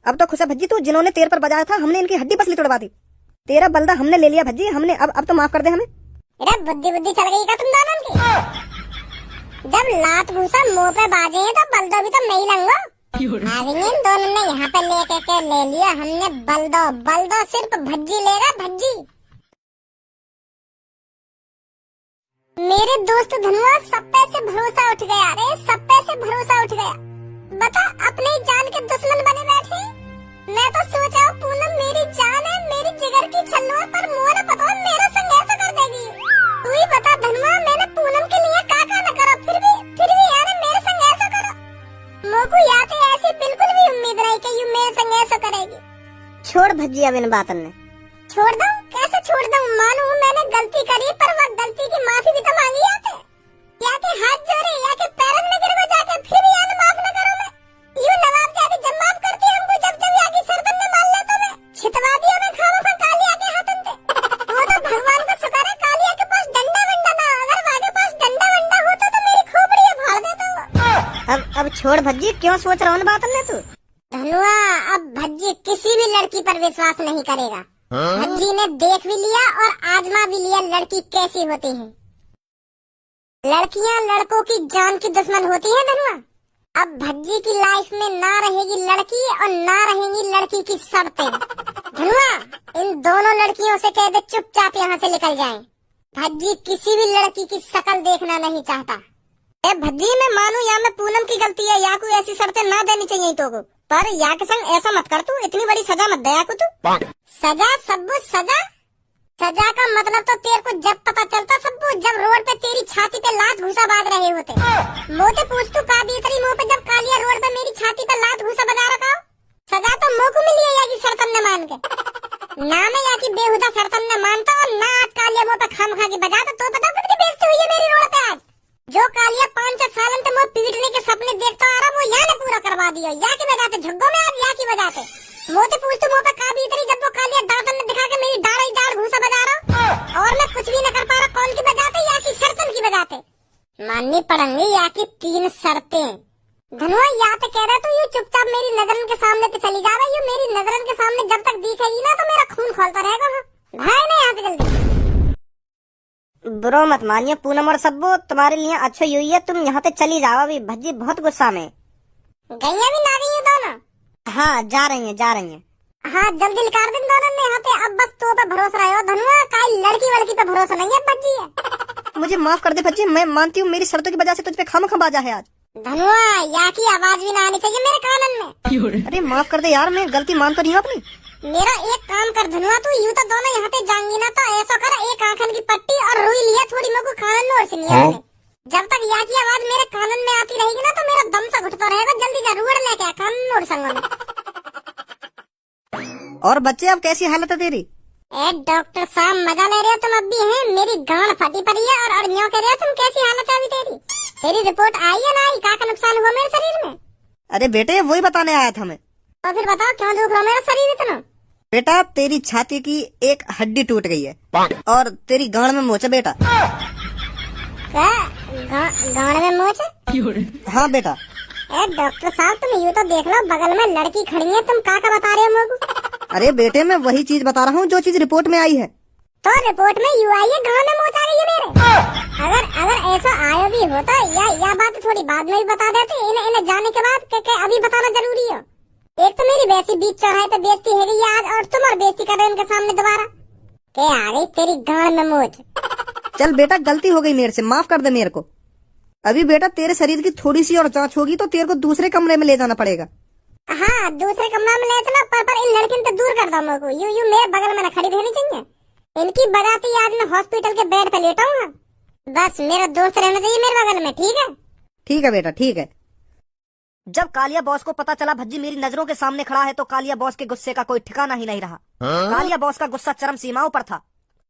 अब तो खुश है भज्जी तू, जिन्होंने तेरे पर बजाया था हमने इनकी हड्डी पसली तोड़वा दी। तेरा बलदा हमने ले लिया भज्जी, हमने अब तो माफ कर दे हमें। अरे बुद्धि बुद्धि चल गई क्या तुम दोनों की? जब लात घूसा मुंह पे बाजे तो बलदो भी तो नहीं लंगो। आवेंगे इन दोनों ने यहाँ पे लेके ले लिया हमने बलदो। बलदो सिर्फ भज्जी लेगा, भज्जी। मेरे दोस्त धनुआ सब पे से भरोसा उठ गया रे, सब पे से भरोसा उठ गया। बता अपने जान के दुश्मन बने बैठे। मैं तो सोचा पूनम मेरी जान है, मेरी जिगर की छल्लो है, पर मुँह न पता मेरा संग ऐसा कर देगी। तू ही बता धनुआ, मैंने पूनम के लिए का न करा, फिर भी यार मेरे संग ऐसा करो। मोको याद है ऐसी बिल्कुल भी उम्मीद नहीं कि यू मेरे संग ऐसा करेगी। छोड़ भज्जी अब इन बातन ने। छोड़ दूं? कैसे छोड़ दूं? मानू मैंने गलती करी, पर वह गलती की माफी भी तो मांगी आते। या के हाथ जोड़े या के पैरों में गिर जाके फिर भी यार माफ न करो मैं। यूं नवाब जाके जब माफ करती हमको, जब याकी सरदन में मान लेता मैं छितवा दिया मैं खामा कालिया के हाथन पे। वो तो भगवान का शुक्र है कालिया के पास डंडा वंडा ना, अगर वाके पास डंडा वंडा होता तो मेरी खोपड़ी फाड़ देता वो। अब छोड़ भज्जी, क्यों सोच रहा हूँ बातन ने तू? धनुआ अब भज्जी किसी भी लड़की पर विश्वास नहीं करेगा। भज्जी ने देख भी लिया और आजमा भी लिया लड़की कैसी होती है। लड़कियां लड़कों की जान की दुश्मन होती है धनुआ। अब भज्जी की लाइफ में ना रहेगी लड़की और ना रहेंगी लड़की की शर्तें। धनुआ इन दोनों लड़कियों से कह दे चुपचाप यहाँ से निकल जाएं। भज्जी किसी भी लड़की की शक्ल देखना नहीं चाहता। भज्जी मैं मानू या मैं पूनम की गलती है, या कोई ऐसी शर्तें ना देनी चाहिए तो को, पर या के संग ऐसा मत कर तू, इतनी बड़ी सजा मत दया को तू। सजा सब्बू सजा? सजा का मतलब तो तेरे को जब पता चलता सब्बू, जब रोड पे तेरी छाती पे लात घूसा बांध रहे होते। मोते पूछ तू का बीतरी मुंह पे जब कालिया रोड पे मेरी छाती पे लात घूसा बजा रखा। सजा तो मुँह को मिली है या की सरतन ने मान के। ना मैं या की बेहुदा सरतन ने मानता और ना आज कालिया मुँह पे खाम खा के बजा तो पता कितनी बेइज्जती हुई है मेरी रोड पे आज। जो कालिया 5-6 साल से मुँह पीटने के सपने देखता आ रहा वो यहाँ ने पूरा करवा दिया। या की बजाते झुग्गों में आज या की बजाते। मोते पूछ तू मुँह पे का बीतरी जब वो कालिया दांतन ने दिखा के मेरी दाढ़ घूसा बजा रहा और मैं कुछ भी न कर पा रहा। कौन की बजाते? या की शर्तन की बजाते। माननी पड़ेंगी या की 3 शर्तें। धनुआ या तो कह रहा तू यू चुपचाप मेरी नजरन के सामने पे चली जा रही। यू मेरी नजरन के सामने जब तक दिखेगी ना तो मेरा खून खोलता रहेगा। भाई नहीं आते जल्दी। बुरो मत मानिए पूनम और सब्बू, तुम्हारे लिए अच्छा हुई है तुम यहाँ से चली जाओ। अभी भज्जी बहुत गुस्सा में। गैया भी ना गई दोनों? हाँ जा रही है। हाँ जल्दी निकाल दिन दोनों ने यहाँ पे। अब बस तो पे भरोसा रहे हो धनुआ, काई लड़की वड़की पे भरोसा नहीं है भज्जी है। मुझे माफ कर दे भज्जी, मैं मानती हूँ मेरी शर्तों की वजह से तुझ पे खामखा बाजा है आज। धनुआ या की आवाज भी ना आनी चाहिए मेरे कानन में। अरे माफ कर दे यार, मैं गलती मान तो नहीं हूँ अपनी। मेरा एक काम कर धनुआ, तू यूं तो दोनों यहाँ पे जाएंगी ना तो ऐसा कर एक आंखन की पट्टी और रुई लिया थोड़ी मेरे को कानन में और सुनिए। जब तक या की आवाज मेरे कानन में आती रहेगी ना तो मेरा दम सा घुटता रहेगा। जल्दी जा रुड़ लेके आ कानन में और संगों में। और बच्चे अब कैसी हालत है तेरी? डॉक्टर साहब मजा ले रहे हो तुम अब भी हैं? मेरी गांड फटी पड़ी है और यूं कह रहे हो तुम कैसी हालत है अभी तेरी रिपोर्ट आई है ना आई? का नुकसान हुआ मेरे शरीर में? अरे बेटे वही बताने आया था मैं। तो फिर बताओ क्यों दुख रहा मेरा शरीर इतना? बेटा तेरी छाती की एक हड्डी टूट गई है और तेरी गांड में मोच है बेटा। गांड में मोच? हाँ बेटा। डॉक्टर साहब तुम यूँ तो देख लो बगल में लड़की खड़ी है, तुम का बता रहे हो मेरे को? अरे बेटे मैं वही चीज बता रहा हूँ जो चीज रिपोर्ट में आई है। तो रिपोर्ट में यू आई है गांड में मोच आ गई है मेरे? अगर ऐसा आया भी होता या बात थोड़ी बाद में भी बता देते। इन्हें जाने के बाद के अभी बताना जरूरी है? एक तो मेरी वैसी बीच चौराहे पे बेइज्जती है गई आज और तुम और बेइज्जती कर रहे हो उनके सामने दोबारा। के आ गई तेरी गांड में मोच। चल बेटा गलती हो गई मेरे से, माफ कर दे मेरे को। अभी बेटा तेरे शरीर की थोड़ी सी और जांच होगी तो तेरे को दूसरे कमरे में ले जाना पड़ेगा। हाँ दूसरे कमरे में ले चलो, पर इन लड़कियों तो दूर कर दो मेरे को। यू मेरे बगल में न खड़ी रहनी चाहिए। इनकी बजाती आज मैं हॉस्पिटल के बेड पे लेटा हूँ। बस मेरा दोस्त रहना चाहिए मेरे बगल में, ठीक है? ठीक है बेटा ठीक है। जब कालिया बॉस को पता चला भज्जी मेरी नजरों के सामने खड़ा है तो कालिया बॉस के गुस्से का कोई ठिकाना ही नहीं रहा। कालिया बॉस का गुस्सा चरम सीमाओं पर था।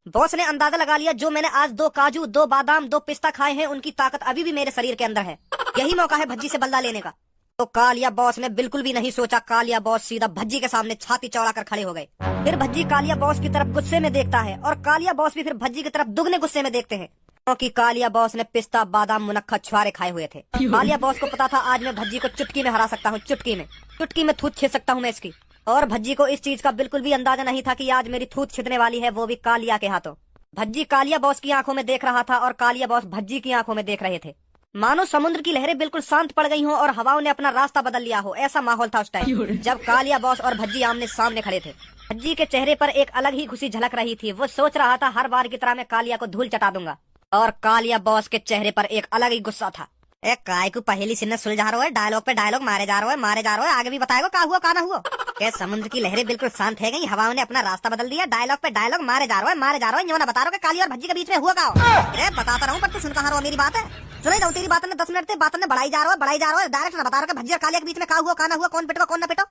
बॉस ने अंदाजा लगा लिया जो मैंने आज 2 काजू 2 बादाम 2 पिस्ता खाए हैं उनकी ताकत अभी भी मेरे शरीर के अंदर है। यही मौका है भज्जी से बदला लेने का। तो कालिया बॉस ने बिल्कुल भी नहीं सोचा। कालिया बॉस सीधा भज्जी के सामने छाती चौड़ा कर खड़े हो गए। फिर भज्जी कालिया बॉस की तरफ गुस्से में देखता है और कालिया बॉस भी फिर भज्जी की तरफ दुगने गुस्से में देखते हैं। क्योंकि कालिया बॉस ने पिस्ता बादाम मुनक्खा छुआरे खाए हुए थे। कालिया बॉस को पता था आज मैं भज्जी को चुटकी में हरा सकता हूँ, चुटकी में थूत छीन सकता हूँ मैं इसकी। और भज्जी को इस चीज का बिल्कुल भी अंदाजा नहीं था कि आज मेरी थूत छिदने वाली है, वो भी कालिया के हाथों। भज्जी कालिया बॉस की आंखों में देख रहा था और कालिया बॉस भज्जी की आंखों में देख रहे थे। मानो समुद्र की लहरें बिल्कुल शांत पड़ गई हों और हवाओं ने अपना रास्ता बदल लिया हो, ऐसा माहौल था उस टाइम जब कालिया बॉस और भज्जी आमने सामने खड़े थे। भज्जी के चेहरे पर एक अलग ही खुशी झलक रही थी। वो सोच रहा था हर बार की तरह मैं कालिया को धूल चटा दूंगा। और कालिया बॉस के चेहरे पर एक अलग ही गुस्सा था। ए काय को पहेली सिन्ने सुलझा रहा है, डायलॉग पे डायलॉग मारे जा रहा है, आगे भी बताएगा का हुआ का ना हुआ। क्या समुद्र की लहरें बिल्कुल शांत है गई, हवाओं ने अपना रास्ता बदल दिया, डायलॉग पे डायलॉग मारे जा रहा है, यो ना बता रहा कालिया और भज्जी के बीच में हुआ का हो। अरे बताता रहूं पर तू सुन कहां रहा मेरी बात है, सुनाई दो तेरी बात ने 10 मिनट से बात ने बढ़ाई जा रहा है, डायरेक्ट ना बता रहा भज्जी और कालिया के बीच में का हुआ का ना हुआ, कौन पिटो कौन ना पिटो।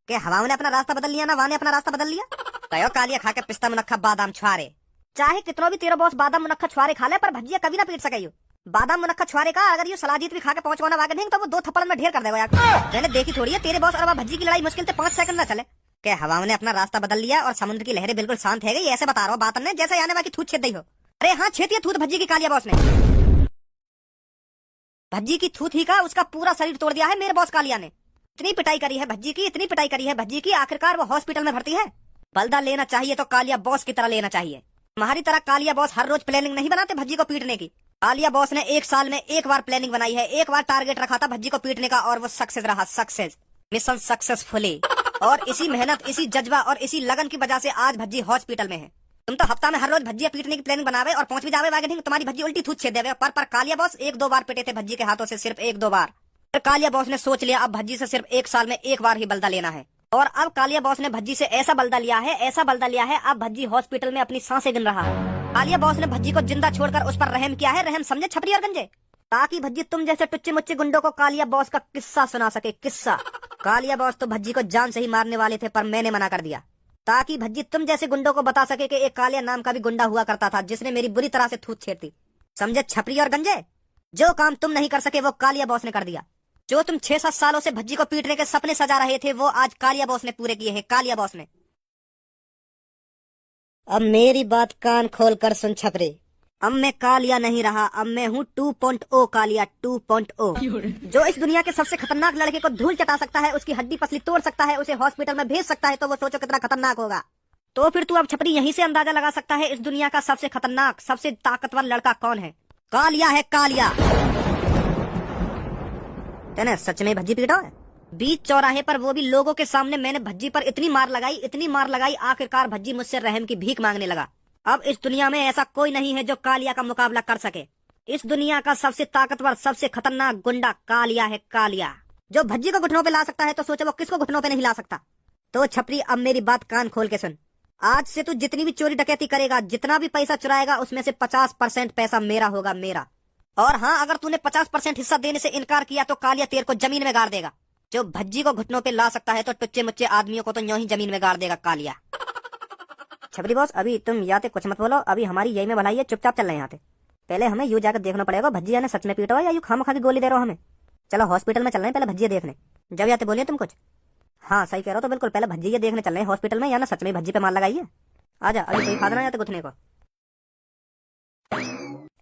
के हवाओं ने अपना रास्ता बदल लिया ना वहां ने अपना रास्ता बदल लिया। कहो कालिया खा के पिस्ता मुनक्खा बादाम छुआरे, चाहे कितना भी तेरा बॉस बादाम मुनक्खा छुआरे खा ले पर भज्जिया कभी ना पीट सके। बादाम मुनक्खा छुआरे का अगर ये सलाजीत भी खा के पहुंचवाना वागे नहीं तो वो 2 थप्पड़ में ढेर कर देगा यार। मैंने देखी थोड़ी है तेरे बॉस और भज्जी की लड़ाई मुश्किल से 5 सेकंड ना चले। के हवाओं ने अपना रास्ता बदल लिया और समुद्र की लहरें बिल्कुल शांत है गई, ऐसे बता रहा हूँ बात ने जैसे आने वाली थूत छेद दी हो। अरे हाँ छेती थूत भज्जी की कालिया बॉस ने, भज्जी की थूत ही का उसका पूरा शरीर तोड़ दिया है मेरे बॉस कालिया ने। इतनी पिटाई करी है भज्जी की, इतनी पिटाई करी है भज्जी की, आखिरकार वो हॉस्पिटल में भर्ती है। बलदा लेना चाहिए तो कालिया बॉस की तरह लेना चाहिए। तुम्हारी तरह कालिया बॉस हर रोज प्लानिंग नहीं बनाते भज्जी को पीटने की। कालिया बॉस ने 1 साल में 1 बार प्लानिंग बनाई है, 1 बार टारगेट रखा था भज्जी को पीटने का और वो सक्सेस रहा, सक्सेस मिशन सक्सेसफुली। और इसी मेहनत, इसी जज्बा और इसी लगन की वजह से आज भज्जी हॉस्पिटल में है। तुम तो हफ्ता में हर रोज भज्जी पीटने की प्लानिंग बनावे और पहुंच भी जावे वागे नहीं, तुम्हारी भज्जी उल्टी थूत छेद देवे। पर कालिया बॉस 1-2 बार पिटे थे भज्जी के हाथों से, सिर्फ 1-2 बार। कालिया बॉस ने सोच लिया अब भज्जी से सिर्फ 1 साल में 1 बार ही बलदा लेना है। और अब कालिया बॉस ने भज्जी से ऐसा बलदा लिया है, अब भज्जी हॉस्पिटल में अपनी सांसें गिन रहा है। कालिया बॉस ने भज्जी को जिंदा छोड़कर उस पर रहम किया है, रहम समझे छपरी और गंजे, ताकि भज्जी तुम जैसे टुच्चे मुच्चे गुंडों को कालिया बॉस का किस्सा सुना सके, किस्सा। कालिया बॉस तो भज्जी को जान से ही मारने वाले थे पर मैंने मना कर दिया, ताकि भज्जी तुम जैसे गुंडों को बता सके कि एक कालिया नाम का भी गुंडा हुआ करता था जिसने मेरी बुरी तरह से थूत छेड़ दी। समझे छपरी और गंजे, जो काम तुम नहीं कर सके वो कालिया बॉस ने कर दिया। जो तुम 6-7 सालों से भज्जी को पीटने के सपने सजा रहे थे वो आज कालिया बॉस ने पूरे किए हैं, कालिया बॉस ने। अब मेरी बात कान खोल कर सुन छपरे, अब मैं कालिया नहीं रहा, अब मैं हूँ 2.0 कालिया 2.0। जो इस दुनिया के सबसे खतरनाक लड़के को धूल चटा सकता है, उसकी हड्डी पसली तोड़ सकता है, उसे हॉस्पिटल में भेज सकता है, तो वो सोचो कितना खतरनाक होगा। तो फिर तू अब छपरी यहीं से अंदाजा लगा सकता है इस दुनिया का सबसे खतरनाक, सबसे ताकतवर लड़का कौन है। कालिया है, कालिया। तेने सच में भज्जी पीटा है बीच चौराहे पर, वो भी लोगों के सामने। मैंने भज्जी पर इतनी मार लगाई, आखिरकार भज्जी मुझसे रहम की भीख मांगने लगा। अब इस दुनिया में ऐसा कोई नहीं है जो कालिया का मुकाबला कर सके। इस दुनिया का सबसे ताकतवर, सबसे खतरनाक गुंडा कालिया है, कालिया। जो भज्जी को घुटनों पे ला सकता है तो सोचो वो किसको घुटनों पे नहीं ला सकता। तो छपरी अब मेरी बात कान खोल के सुन, आज से तू जितनी भी चोरी डकैती करेगा, जितना भी पैसा चुराएगा, उसमें से 50% पैसा मेरा होगा, मेरा। और हाँ, अगर तूने 50% हिस्सा देने से इनकार किया तो कालिया तेरे को जमीन में गाड़ देगा। जो भज्जी को घुटनों पे ला सकता है तो टुच्चे मुच्चे आदमियों को तो यूं ही जमीन में गाड़ देगा कालिया। छपरी बॉस अभी तुम याते कुछ मत बोलो, अभी हमारी यही में भलाई है, चुपचाप चल रहे यहाँ से। पहले हमें यू जाकर देखना पड़ेगा भज्जिया ने सच में पीटा या यू खामखा की गोली दे रहा हो हमें। चलो हॉस्पिटल में चल रहे हैं पहले भज्जिया देखने। जब याते बोलिए तुम कुछ। हाँ सही कह रहे हो, तो बिल्कुल पहले भज्जिया देखने चल रहे हैं हॉस्पिटल में, या ना सच में भज्जी पे मार लगाइए। आजा, अभी कोई खा देना जाते घुटने को।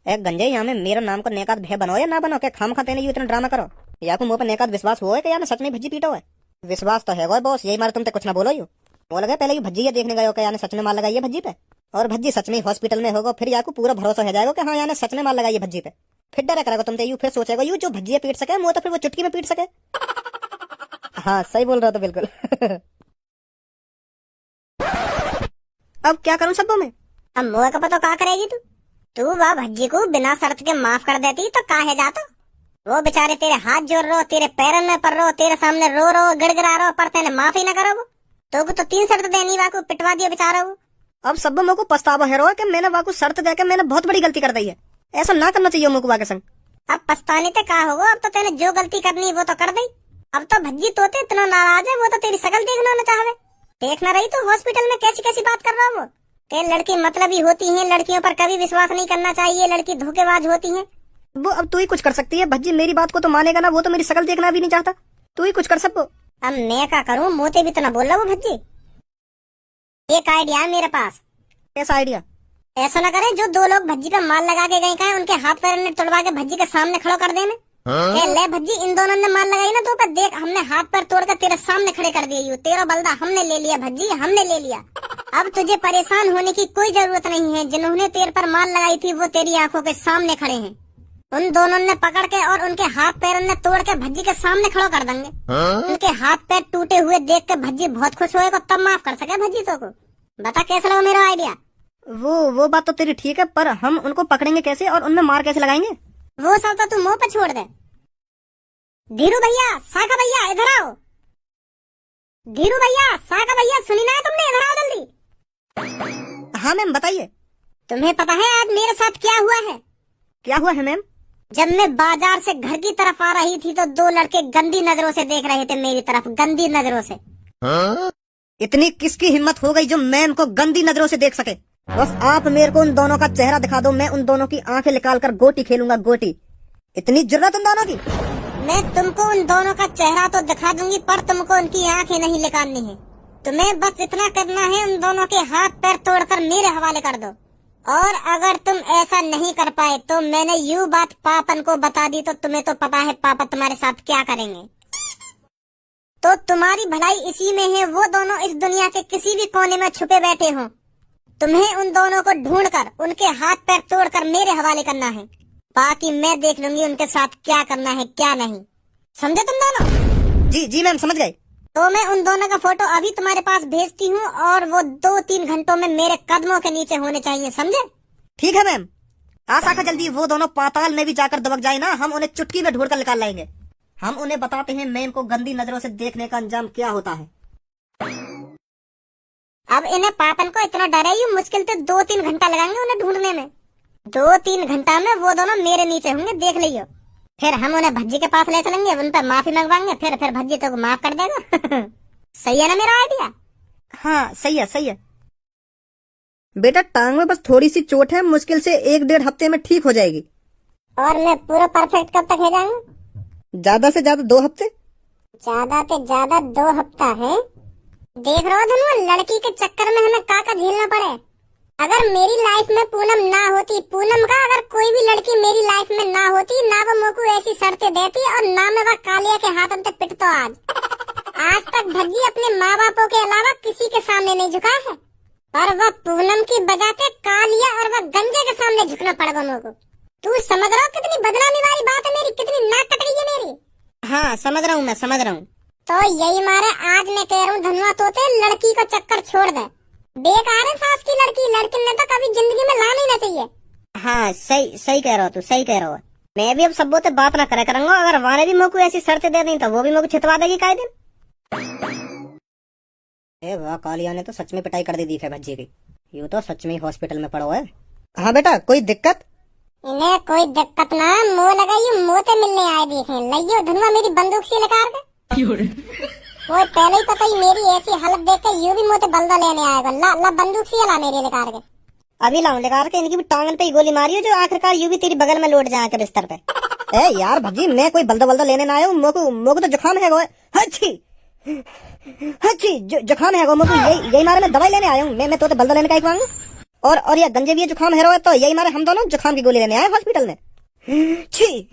एक गंजे यहाँ में मेरा नाम को नेकात भय बनो या ना बनो, क्या खाम खाते नहीं इतना ड्रामा करो। या को मुंह पर नेकात विश्वास हुआ है कि या ना सच में भज्जी पीटो है। विश्वास तो है वो बॉस, यही मारे तुम कुछ ना बोलो। यू बोल गए पहले भज्जी देखने गए हो क्या, सच में मार लगाइए भज्जी पे, और भज्जी सच में हॉस्पिटल में होगा, फिर याकू पूरा भरोसा हो जाएगा कि हाँ यार सच में मार लगाइए भज्जी पे। फिर डरा करेगा तुम यू, फिर सोचेगा यू जो भज्जी पीट सके वो तो फिर वो चुटकी में पीट सके। हाँ सही बोल रहा था बिल्कुल। अब क्या करूं सबों में। अब मुँह का पता क्या करेगी तू वह भज्जी को बिना शर्त के माफ कर देती तो काहे जाता। वो बेचारे तेरे हाथ जोड़ रो, तेरे पैरों में पड़ रो, तेरे सामने रो गिड़गिड़ा रो, पर तेने माफी न करो। वो तो 3 शर्त देनी, वाकू पिटवा दिया बेचारा वो। अब सब मेरे को पछतावा है रो कि मैंने वाकू शर्त देकर मैंने बहुत बड़ी गलती कर दी है, ऐसा ना करना चाहिए मुकुबा के संग। अब पछताने ते का होगा, अब तो तेने जो गलती करनी वो तो कर दी। अब तो भज्जी तोते इतना नाराज है, वो तो तेरी शकल देखना न चाहे। देखना रही तो हॉस्पिटल में कैसी कैसी बात कर रहा हूँ। वो लड़की मतलबी होती है, लड़कियों पर कभी विश्वास नहीं करना चाहिए, लड़की धोखेबाज होती है। वो अब तू ही कुछ कर सकती है, भज्जी मेरी बात को तो मानेगा ना, वो तो मेरी शकल देखना भी नहीं चाहता, तू ही कुछ कर सको। अब मैं क्या करूँ, मोते भी तो ना बोल रहा वो भज्जी। एक आइडिया है मेरे पास। कैसा आइडिया। ऐसा ना करे जो दो लोग भज्जी पे माल लगा के गए कहे उनके हाथ पैर ने तोड़वा के भज्जी के सामने खड़ो कर दे में। ले भज्जी इन दोनों ने माल लगाई ना तो ऊपर देख हमने हाथ पैर तोड़ कर तेरे सामने खड़े कर दिए। यू तेरा बलदा हमने ले लिया भज्जी, हमने ले लिया। अब तुझे परेशान होने की कोई जरूरत नहीं है। जिन्होंने तेरे पर माल लगाई थी वो तेरी आंखों के सामने खड़े हैं। उन दोनों ने पकड़ के और उनके हाथ पैर ने तोड़ के भज्जी के सामने खड़ो कर देंगे। उनके हाथ पैर टूटे हुए देख के भज्जी बहुत खुश होएगा, तब माफ कर सके भज्जी तो को। बता कैसा लगा मेरा आइडिया? वो बात तो तेरी ठीक है, पर हम उनको पकड़ेंगे कैसे और उनमें मार कैसे लगाएंगे? वो सब तो तू मुंह पर छोड़ दे। धीरू भैया, साका भैया, इधर आओ। धीरू भैया, साका भैया, सुनी ना तुमने? इधर आओ जल्दी। हाँ मैम बताइए। तुम्हें पता है आज मेरे साथ क्या हुआ है? क्या हुआ है मैम? जब मैं बाजार से घर की तरफ आ रही थी तो दो लड़के गंदी नजरों से देख रहे थे मेरी तरफ, गंदी नजरों से। इतनी किसकी हिम्मत हो गई जो मैम को गंदी नजरों से देख सके? बस आप मेरे को उन दोनों का चेहरा दिखा दो, मैं उन दोनों की आंखें निकाल कर गोटी खेलूंगा, गोटी। इतनी जुर्रत उन दोनों की? मैं तुमको उन दोनों का चेहरा तो दिखा दूंगी पर तुमको उनकी आंखें नहीं निकालनी है। तुम्हें बस इतना करना है, उन दोनों के हाथ पैर तोड़कर मेरे हवाले कर दो। और अगर तुम ऐसा नहीं कर पाए तो मैंने यू बात पापन को बता दी तो तुम्हें तो पता है पापा तुम्हारे साथ क्या करेंगे। तो तुम्हारी भलाई इसी में है, वो दोनों इस दुनिया के किसी भी कोने में छुपे बैठे हों। तुम्हें उन दोनों को ढूंढकर उनके हाथ पैर तोड़कर मेरे हवाले करना है। बाकी मैं देख लूंगी उनके साथ क्या करना है क्या नहीं। समझे तुम दोनों? जी मैम समझ गए। तो मैं उन दोनों का फोटो अभी तुम्हारे पास भेजती हूँ और वो 2-3 घंटों में मेरे कदमों के नीचे होने चाहिए, समझे? ठीक है मैम। आशा का जल्दी वो दोनों पाताल में भी जाकर दबक जाए ना, हम उन्हें चुटकी में ढूंढकर निकाल लाएंगे। हम उन्हें बताते हैं मैम को गंदी नजरों से देखने का अंजाम क्या होता है। अब इन्हें पापन को इतना डर है, मुश्किल से 2-3 घंटा लगाएंगे उन्हें ढूंढने में। 2-3 घंटा में वो दोनों मेरे नीचे होंगे, देख लियो। फिर हम उन्हें भज्जी के पास ले चलेंगे, उन पर माफी मंगवाएंगे, फिर भज्जी तो माफ कर देगा। सही है ना मेरा आइडिया? हाँ सही है। बेटा टांग में बस थोड़ी सी चोट है, मुश्किल से 1-1.5 हफ्ते में ठीक हो जाएगी। और मैं पूरा परफेक्ट कब तक हो जाऊंगा? ज्यादा से ज्यादा 2 हफ्ते। ज्यादा से ज्यादा 2 हफ्ता है। देख रहे हो धनु, लड़की के चक्कर में हमें का झेलना पड़े। अगर मेरी लाइफ में पूनम ना होती, पूनम का अगर कोई भी लड़की मेरी लाइफ में ना होती, ना वो मोकू ऐसी शर्तें देती और ना मैं वह कालिया के हाथों से पिटता। आज तक भज्जी अपने माँ बापों के अलावा किसी के सामने नहीं झुका है, पर वह पूनम की बजाते कालिया और वह गंजे के सामने झुकना पड़ेगा मोकू। तू समझ रहा हो कितनी बदनामी वाली बात है मेरी, कितनी नाक कट गई है मेरी? हाँ समझ रहा हूँ, मैं समझ रहा हूँ। तो यही मारे आज मैं कह रहा हूँ धनुआ तोते, लड़की का चक्कर छोड़ दे। बेकार है सास की लड़की ने तो कभी जिंदगी में लाना ही ना चाहिए। हाँ सही कह रहा हो, तू सही कह रहा हो। मैं भी अब सब बोते बात ना करे करूंगा। अगर वाने भी मोकू ऐसी शर्तें दे दी तो वो भी मोकू छितवा देगी काहे दिन। ए वाह, कालिया ने तो सच में पिटाई कर दी दिख है भज्जी की। यूँ तो सच में ही हॉस्पिटल में पड़ा हुआ है। हाँ बेटा कोई दिक्कत? इन्हें कोई दिक्कत ना, मुँह लगाइए, मोते मिलने आए देखे। लइयो धनुआ मेरी बंदूक से लेकर के। वो पहले ही पता ही मेरी ऐसी हालत देख के यूं भी मोते बल्दा लेने आएगा। ला बंदूक से ला मेरे लेकर के। अभी लाऊं लेकर के, इनकी भी टांगन पे ही गोली मारी हो जो आखिरकार यूं भी तेरी बगल में लौट जाए के बिस्तर पे। ए यार भज्जी, मैं कोई बल्दा लेने ना आया हूँ। मोको तो जुकाम है। हच्छी जुकाम है मोको, यही मारे मैं दवाई लेने आया हूँ। मैं तो बल्दा लेने का ही आऊंगा। और ये गंजे भी जुकाम है तो यही मारे हम दोनों जुकाम की गोली लेने आए हॉस्पिटल में। छी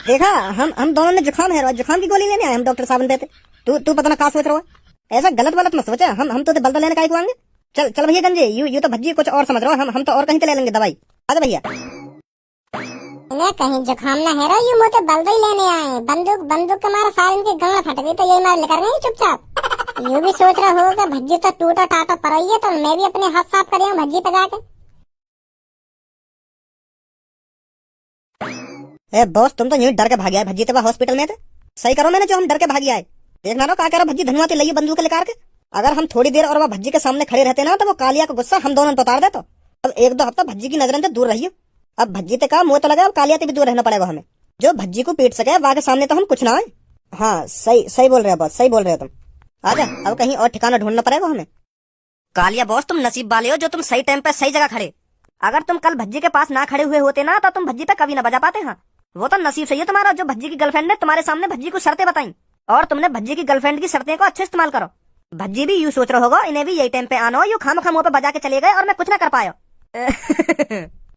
देखा, हम दोनों ने जुकाम की गोली लेने आए हम डॉक्टर साहब ने देते। तू पता ना कहा सोच रहा है। ऐसा गलत मत सोचे। हम तो बल्दा लेने का ही आएंगे। चल भैया गंजे, यू तो भज्जी कुछ और समझ रहा हो। हम तो और कहीं ले लेंगे दवाई। आजा भैया। इन्हें कहीं जुकाम ना है यू मोते बल्दा ही लेने आए। बंदूक के मारे सारे इनकी गला फट गई तो यही मारे लेकर गए चुपचाप। यू भी सोच रहा होगा भज्जी तो टूटा टाटा पड़ा ही है, तो मैं भी अपने हाथ साफ कर रही हूँ भज्जी पे जाके। ए बॉस, तुम तो यूं डर के भाग आए भज्जी तेरा हॉस्पिटल में थे। सही करो मैंने जो हम डर के भागी आए। देखना ना क्या कह रहा भज्जी, धनुआ ते लइयो बंदूक लेकर के। अगर हम थोड़ी देर और वह भज्जी के सामने खड़े रहते ना तो वो कालिया का गुस्सा हम दोनों पर उतार देते। अब 1-2 हफ्ता भज्जी की नजरों से दूर रहियो। अब भज्जी ते का मुंह तो लगा, अब कालिया ते भी दूर रहना पड़ेगा हमें। जो भज्जी को पीट सके वहां के सामने तो हम कुछ ना आए। हाँ सही बोल रहे हो बॉस, सही बोल रहे हो तुम। आजा, अब कहीं और ठिकाना ढूंढना पड़ेगा हमें। कालिया बॉस, तुम नसीब वाले हो जो तुम सही टाइम पे सही जगह खड़े। अगर तुम कल भज्जी के पास ना खड़े हुए होते ना तो तुम भज्जी पे कभी ना बजा पाते। हाँ वो तो नसीब सही है तुम्हारा जो भज्जी की गर्लफ्रेंड ने तुम्हारे सामने भज्जी को शर्तें बताई, और तुमने भज्जी की गर्लफ्रेंड की शर्तें को अच्छे इस्तेमाल करो। भज्जी भी यूं सोच रहा होगा इन्हें भी यही टाइम पे आना हो, यूं खाम खाम मुंह पे बजा के चले गए और मैं कुछ ना कर पाया।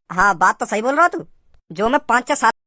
हाँ बात तो सही बोल रहा तू, जो मैं 5-6 साल